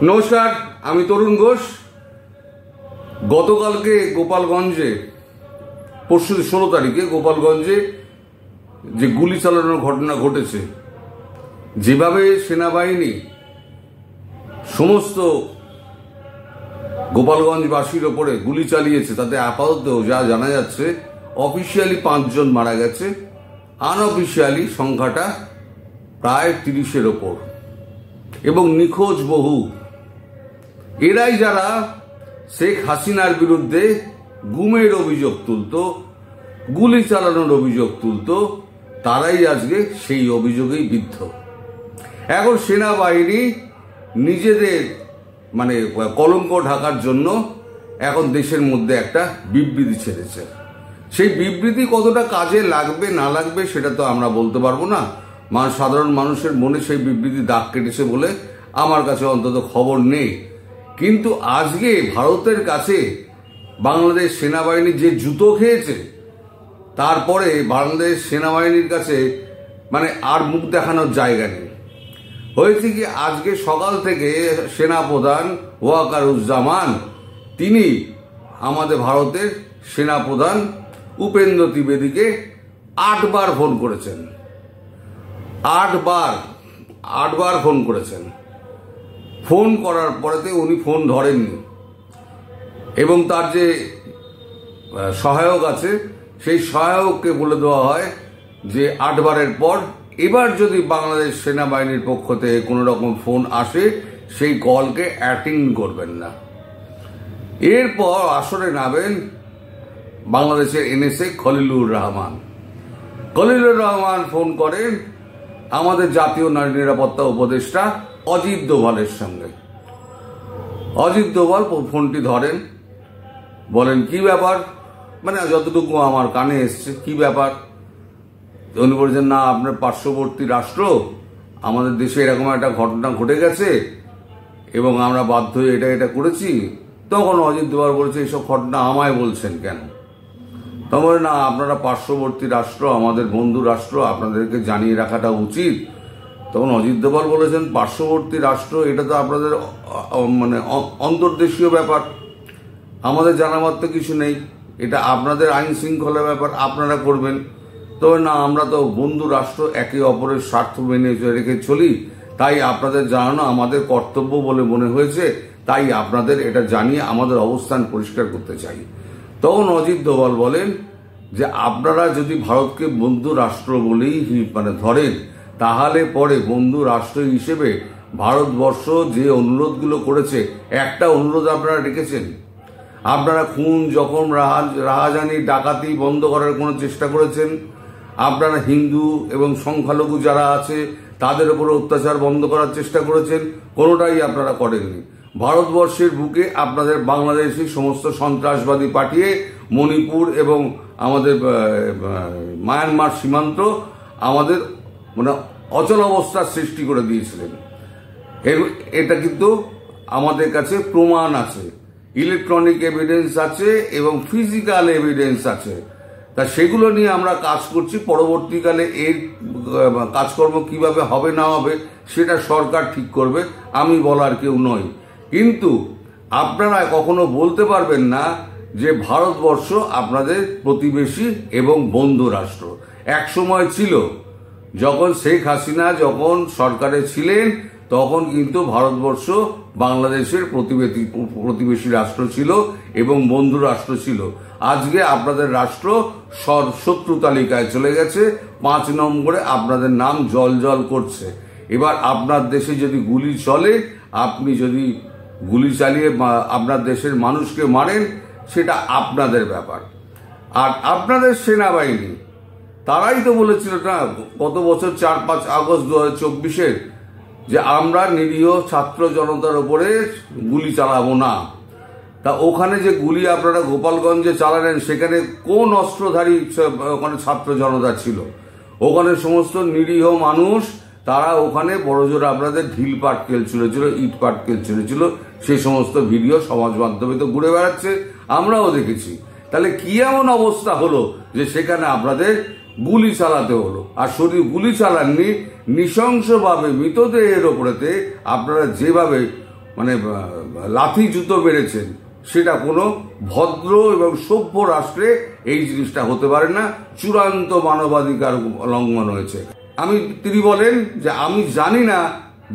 নমস্কার, আমি তরুণ ঘোষ। গতকালকে গোপালগঞ্জে, পরশু 16 তারিখে গোপালগঞ্জে যে গুলি চালানোর ঘটনা ঘটেছে, যেভাবে সেনাবাহিনী সমস্ত গোপালগঞ্জবাসীর ওপরে গুলি চালিয়েছে, তাতে আপাতত যা জানা যাচ্ছে অফিসিয়ালি 5 জন মারা গেছে, আনঅফিসিয়ালি সংখ্যাটা প্রায় 30-এর ওপর, এবং নিখোঁজ বহু। এরাই যারা শেখ হাসিনার বিরুদ্ধে গুমের অভিযোগ তুলত, গুলি চালানোর অভিযোগ তুলত, তারাই আজকে সেই অভিযোগেই বিদ্ধ। এখন সেনাবাহিনী নিজেদের কলঙ্ক ঢাকার জন্য এখন দেশের মধ্যে একটা বিবৃতি ছেড়েছে। সেই বিবৃতি কতটা কাজে লাগবে না লাগবে সেটা তো আমরা বলতে পারবো না। সাধারণ মানুষের মনে সেই বিবৃতি দাগ কেটেছে বলে আমার কাছে অন্তত খবর নেই। কিন্তু আজকে ভারতের কাছে বাংলাদেশ সেনাবাহিনী যে জুতো খেয়েছে, তারপরে বাংলাদেশ সেনাবাহিনীর কাছে আর মুখ দেখানোর জায়গা নেই। হয়েছে কি, আজকে সকাল থেকে সেনাপ্রধান ওয়াকারুজ্জামান তিনি আমাদের ভারতের সেনাপ্রধান উপেন্দ্র ত্রিবেদীকে 8 বার ফোন করেছেন। 8 বার ফোন করেছেন। ফোন করার পরেতে উনি ফোন ধরেননি, এবং তার যে সহায়ক আছে সেই সহায়ককে বলে দেওয়া হয় যে 8 বারের পর এবার যদি বাংলাদেশ সেনাবাহিনীর পক্ষ থেকে কোনো রকম ফোন আসে সেই কলকে অ্যাটেন্ড করবেন না। এরপর আসরে নামেন বাংলাদেশের এনএসএ খলিলুর রহমান ফোন করেন আমাদের জাতীয় নারী নিরাপত্তা উপদেষ্টা অজিত দোভালের সঙ্গে। অজিত দোভাল ফোনটি ধরেন, বলেন কি ব্যাপার, যতটুকু আমার কানে এসছে, কি ব্যাপার। উনি বলছেন, না আপনার পার্শ্ববর্তী রাষ্ট্র, আমাদের দেশে এরকম একটা ঘটনা ঘটে গেছে এবং আমরা বাধ্য হয়ে এটা করেছি। তখন অজিত দোভাল বলছে, এইসব ঘটনা আমায় বলছেন কেন? তখন না, আপনারা পার্শ্ববর্তী রাষ্ট্র, আমাদের বন্ধু রাষ্ট্র, আপনাদেরকে জানিয়ে রাখাটা উচিত। তখন অজিত দোভাল বলেছেন, পার্শ্ববর্তী রাষ্ট্র এটা তো আপনাদের অন্তর্দেশীয় ব্যাপার, আমাদের জানাবার তো কিছু নেই, এটা আপনাদের আইন শৃঙ্খলা ব্যাপার, আপনারা করবেন। তবে না, আমরা তো বন্ধু রাষ্ট্র, একে অপরের স্বার্থ মেনে রেখে চলি, তাই আপনাদের জানানো আমাদের কর্তব্য বলে মনে হয়েছে, তাই আপনাদের এটা জানিয়ে আমাদের অবস্থান পরিষ্কার করতে চাই। তখন অজিত দোভাল বলেন যে আপনারা যদি ভারতকে বন্ধু রাষ্ট্র বলেই ধরেন, তাহলে পরে বন্ধু রাষ্ট্র হিসেবে ভারতবর্ষ যে অনুরোধগুলো করেছে, একটা অনুরোধ আপনারা রেখেছেন। আপনারা খুন, জখম, রাহাজানি, ডাকাতি বন্ধ করার কোনো চেষ্টা করেছেন। আপনারা হিন্দু এবং সংখ্যালঘু যারা আছে তাদের উপর অত্যাচার বন্ধ করার চেষ্টা করেছেন, কোনোটাই আপনারা করেননি। ভারতবর্ষের বুকে আপনাদের বাংলাদেশি সমস্ত সন্ত্রাসবাদী পাঠিয়ে মণিপুর এবং আমাদের মায়ানমার সীমান্ত আমাদের অচল অবস্থার সৃষ্টি করে দিয়েছিলেন। এটা কিন্তু আমাদের কাছে প্রমাণ আছে, ইলেকট্রনিক এভিডেন্স আছে এবং ফিজিক্যাল এভিডেন্স আছে। তা সেগুলো নিয়ে আমরা কাজ করছি। পরবর্তীকালে এর কাজকর্ম কিভাবে হবে না হবে সেটা সরকার ঠিক করবে, আমি বলার কেউ নই। কিন্তু আপনারা কখনো বলতে পারবেন না যে ভারতবর্ষ আপনাদের প্রতিবেশী এবং বন্ধু রাষ্ট্র। এক সময় ছিল, যখন শেখ হাসিনা যখন সরকারে ছিলেন, তখন কিন্তু ভারতবর্ষ বাংলাদেশের প্রতিবেশী রাষ্ট্র ছিল এবং বন্ধু রাষ্ট্র ছিল। আজকে আপনাদের রাষ্ট্র শত্রু তালিকায় চলে গেছে, 5 নম্বরে আপনাদের নাম জল করছে। এবার আপনার দেশে যদি গুলি চলে, আপনি যদি গুলি চালিয়ে আপনার দেশের মানুষকে মারেন, সেটা আপনাদের ব্যাপার। আর আপনাদের সেনাবাহিনী তারাই তো বলেছিল না গত বছর 4-5 আগস্ট 2024-এর, যে আমরা নিরীহ ছাত্র জনতার উপরে গুলি চালাবো না। তা ওখানে যে গুলি আপনারা গোপালগঞ্জে চালালেন, সেখানে কোন অস্ত্রধারী ওখানে ছাত্র জনতা ছিল? ওখানে সমস্ত নিরীহ মানুষ, তারা ওখানে বড়জোর আপনাদের ঢিল পাটকেল ছুঁড়েছিল, ইট পাটকেল ছুঁড়েছিল। সেই সমস্ত ভিডিও সমাজ মাধ্যমে তো ঘুরে বেড়াচ্ছে, আমরাও দেখেছি। তাহলে কি এমন অবস্থা হলো যে সেখানে আপনাদের গুলি চালাতে হলো? আর শুধু গুলি চালাননি, নৃশংসভাবে মৃতদেহের ওপরেতে আপনারা যেভাবে মানে লাথি জুতো মেরেছেন, সেটা কোনো ভদ্র এবং সভ্য রাষ্ট্রে এই জিনিসটা হতে পারে না। চূড়ান্ত মানবাধিকার লঙ্ঘন হয়েছে। তিনি বলেন যে আমি জানি না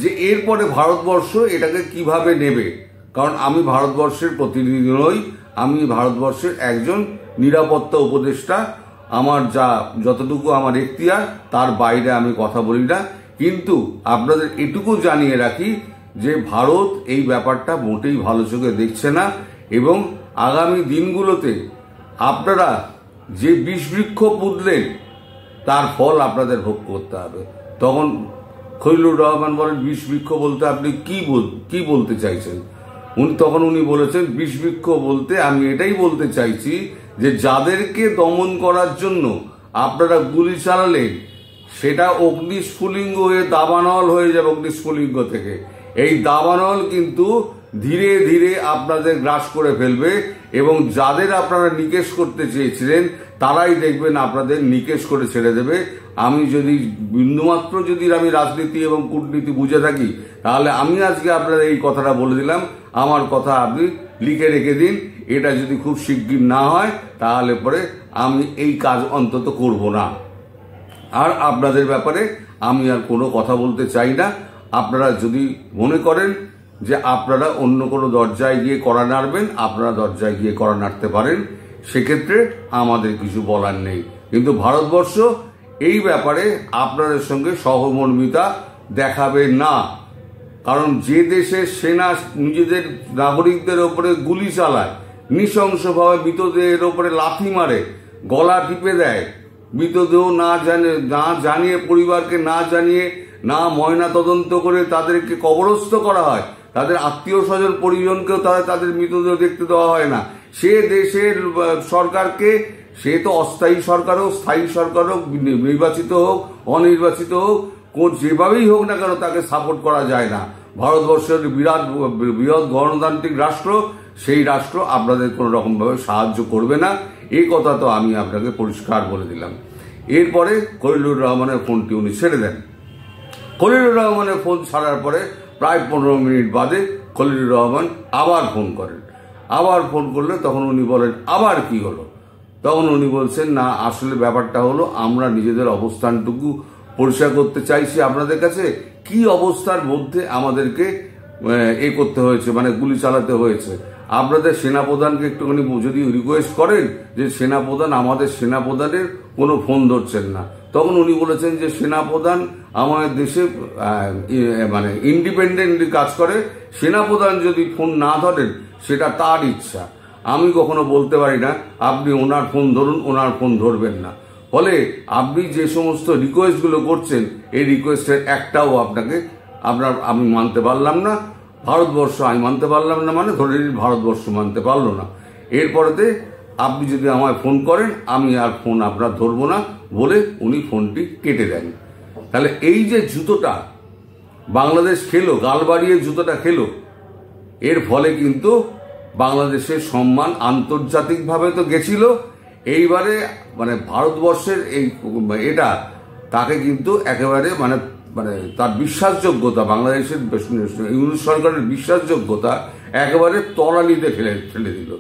যে এরপরে ভারতবর্ষ এটাকে কিভাবে নেবে, কারণ আমি ভারতবর্ষের প্রতিনিধি নই, আমি ভারতবর্ষের একজন নিরাপত্তা উপদেষ্টা। আমার যতটুকু আমার এখতিয়ার তার বাইরে আমি কথা বলি না। কিন্তু আপনাদের এটুকু জানিয়ে রাখি যে ভারত এই ব্যাপারটা মোটেই ভালো চোখে দেখছে না, এবং আগামী দিনগুলোতে আপনারা যে বিষবৃক্ষ পুঁতলেন তার ফল আপনাদের ভোগ করতে হবে। তখন খলিলুর রহমান বলেন, বিষবৃক্ষ বলতে আপনি কি বলতে চাইছেন? তখন উনি বলেছেন, বিষবৃক্ষ বলতে আমি এটাই বলতে চাইছি যে যাদেরকে দমন করার জন্য আপনারা গুলি চালালেন সেটা অগ্নিস্ফুলিঙ্গ হয়ে দাবানল হয়ে যাবে। অগ্নিস্ফুলিঙ্গ থেকে এই দাবানল কিন্তু ধীরে ধীরে আপনাদের গ্রাস করে ফেলবে, এবং যাদের আপনারা নিকেশ করতে চেয়েছিলেন তারাই দেখবেন আপনাদের নিকেশ করে ছেড়ে দেবে। আমি যদি বিন্দুমাত্র আমি রাজনীতি এবং কূটনীতি বুঝে থাকি, তাহলে আমি আজকে আপনাদের এই কথাটা বলে দিলাম। আমার কথা আপনি লিখে রেখে দিন। এটা যদি খুব শিগগির না হয় তাহলে পরে আমি এই কাজ অন্তত করব না। আর আপনাদের ব্যাপারে আমি আর কোনো কথা বলতে চাই না। আপনারা যদি মনে করেন যে আপনারা অন্য কোনো দরজায় গিয়ে কড়া নাড়বেন, আপনারা দরজায় গিয়ে কড়া নাড়তে পারেন, সেক্ষেত্রে আমাদের কিছু বলার নেই। কিন্তু ভারতবর্ষ এই ব্যাপারে আপনাদের সঙ্গে সহমর্মিতা দেখাবে না। কারণ যে দেশের সেনা নিজেদের নাগরিকদের ওপরে গুলি চালায়, নৃশংসভাবে মৃতদেহের ওপরে লাথি মারে, গলা টিপে দেয়, মৃতদেহ না জানিয়ে পরিবারকে না জানিয়ে, না ময়না তদন্ত করে তাদেরকে কবরস্থ করা হয়, তাদের আত্মীয় স্বজন পরিজনকেও তাদের মৃতদেহ দেখতে দেওয়া হয় না, সে দেশের সরকারকে, সে তো অস্থায়ী সরকার হোক, স্থায়ী সরকার হোক, নির্বাচিত হোক, অনির্বাচিত হোক, যেভাবেই হোক না কেন তাকে সাপোর্ট করা যায় না। ভারতবর্ষের বৃহৎ গণতান্ত্রিক রাষ্ট্র, সেই রাষ্ট্র আপনাদের কোনো রকমভাবে সাহায্য করবে না। এই কথা তো আমি আপনাকে পরিষ্কার বলে দিলাম। এরপরে খলিলুর রহমানের ফোনটি উনি ছেড়ে দেন। খলিলুর রহমানের ফোন ছাড়ার পরে প্রায় 15 মিনিট বাদে খলিলুর রহমান আবার ফোন করেন। আবার ফোন করলে তখন উনি বলেন, আবার কি হলো? তখন উনি বলছেন, না আসলে ব্যাপারটা হলো আমরা নিজেদের অবস্থানটুকু পরিষ্কার করতে চাইছি আপনাদের কাছে। কি অবস্থার মধ্যে আমাদেরকে করতে হয়েছে, মানে গুলি চালাতে হয়েছে। আপনাদের সেনাপ্রধানকে একটুখানি যদি রিকোয়েস্ট করেন যে সেনাপ্রধান, আমাদের সেনাপ্রধানের কোনো ফোন ধরছেন না। তখন উনি বলেছেন যে সেনাপ্রধান আমাদের দেশে মানে ইন্ডিপেন্ডেন্টলি কাজ করে, সেনাপ্রধান যদি ফোন না ধরেন সেটা তার ইচ্ছা, আমি কখনো বলতে পারি না আপনি ওনার ফোন ধরুন, ওনার ফোন ধরবেন না। ফলে আপনি যে সমস্ত রিকোয়েস্টগুলো করছেন, এই রিকোয়েস্টের একটাও আমি মানতে পারলাম না। ভারতবর্ষ আমি মানতে পারলাম না, মানে ধরে নিন ভারতবর্ষ মানতে পারলো না। এরপরেতে আপনি যদি আমায় ফোন করেন আমি আর ফোন আপনার ধরবো না বলে উনি ফোনটি কেটে দেন। তাহলে এই যে জুতোটা বাংলাদেশ খেলো, গাল বাড়িয়ে জুতোটা খেলো, এর ফলে কিন্তু বাংলাদেশের সম্মান আন্তর্জাতিকভাবে তো গেছিল, এইবারে মানে ভারতবর্ষের এটা তাকে কিন্তু একেবারে মানে তার বিশ্বাসযোগ্যতা, বাংলাদেশের ইউনুস সরকারের বিশ্বাসযোগ্যতা একেবারে তলানিতে ঠেলে দিল।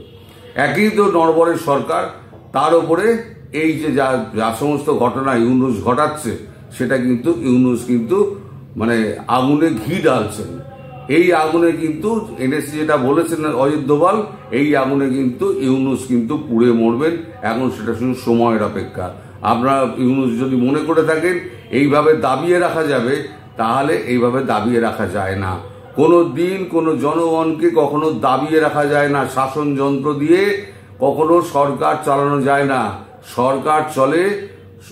একই তো নড়বড়ের সরকার, তার উপরে এই যে যা সমস্ত ঘটনা ইউনুস ঘটাচ্ছে, সেটা কিন্তু ইউনুস কিন্তু মানে আগুনে ঘি ঢালছেন। এই আগুনে কিন্তু এনএসসি যেটা বলেছেন অজিত দোভাল, এই আগুনে কিন্তু ইউনুস কিন্তু পুড়ে মরবেন। এখন সেটা শুধু সময়ের অপেক্ষা। আপনারা ইউনুস যদি মনে করে থাকেন এইভাবে দাবিয়ে রাখা যাবে, তাহলে এইভাবে দাবিয়ে রাখা যায় না। কোনো দিন কোনো জনগণকে কখনো দাবিয়ে রাখা যায় না। শাসন যন্ত্র দিয়ে কখনো সরকার চালানো যায় না। সরকার চলে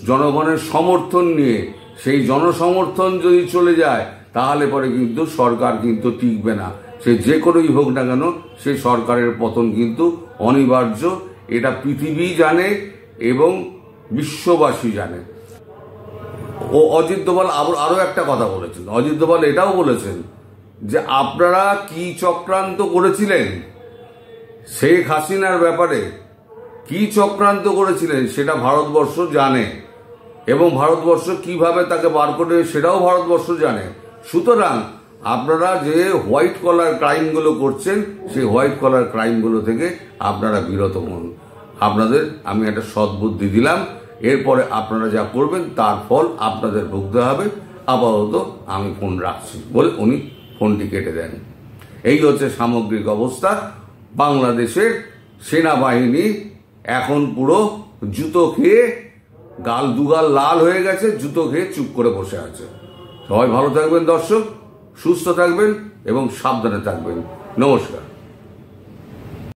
জনগণের সমর্থন নিয়ে। সেই জনসমর্থন যদি চলে যায় তাহলে পরে কিন্তু সরকার কিন্তু টিকবে না। সে যে কোনোই হোক না কেন, সেই সরকারের পতন কিন্তু অনিবার্য। এটা পৃথিবী জানে এবং বিশ্ববাসী জানে। অজিত দোভাল আরো একটা কথা বলেছেন। অজিত দোভাল এটাও বলেছেন যে আপনারা কি চক্রান্ত করেছিলেন শেখ হাসিনার ব্যাপারে, কি চক্রান্ত করেছিলেন সেটা ভারতবর্ষ জানে, এবং ভারতবর্ষ কিভাবে তাকে বার করে সেটাও ভারতবর্ষ জানে। সুতরাং আপনারা যে হোয়াইট কলার ক্রাইমগুলো করছেন সেই হোয়াইট কলার ক্রাইমগুলো থেকে আপনারা বিরত হন। আপনাদের আমি একটা সদ্বুদ্ধি দিলাম, এরপরে আপনারা যা করবেন তার ফল আপনাদের ভুগতে হবে। আপাতত আমি ফোন রাখছি বলে উনি ফোনটি কেটে দেন। এই হচ্ছে সামগ্রিক অবস্থা। বাংলাদেশের সেনাবাহিনী এখন পুরো জুতো খেয়ে দুগাল লাল হয়ে গেছে, জুতো খেয়ে চুপ করে বসে আছে। সবাই ভালো থাকবেন দর্শক, সুস্থ থাকবেন এবং সাবধানে থাকবেন। নমস্কার।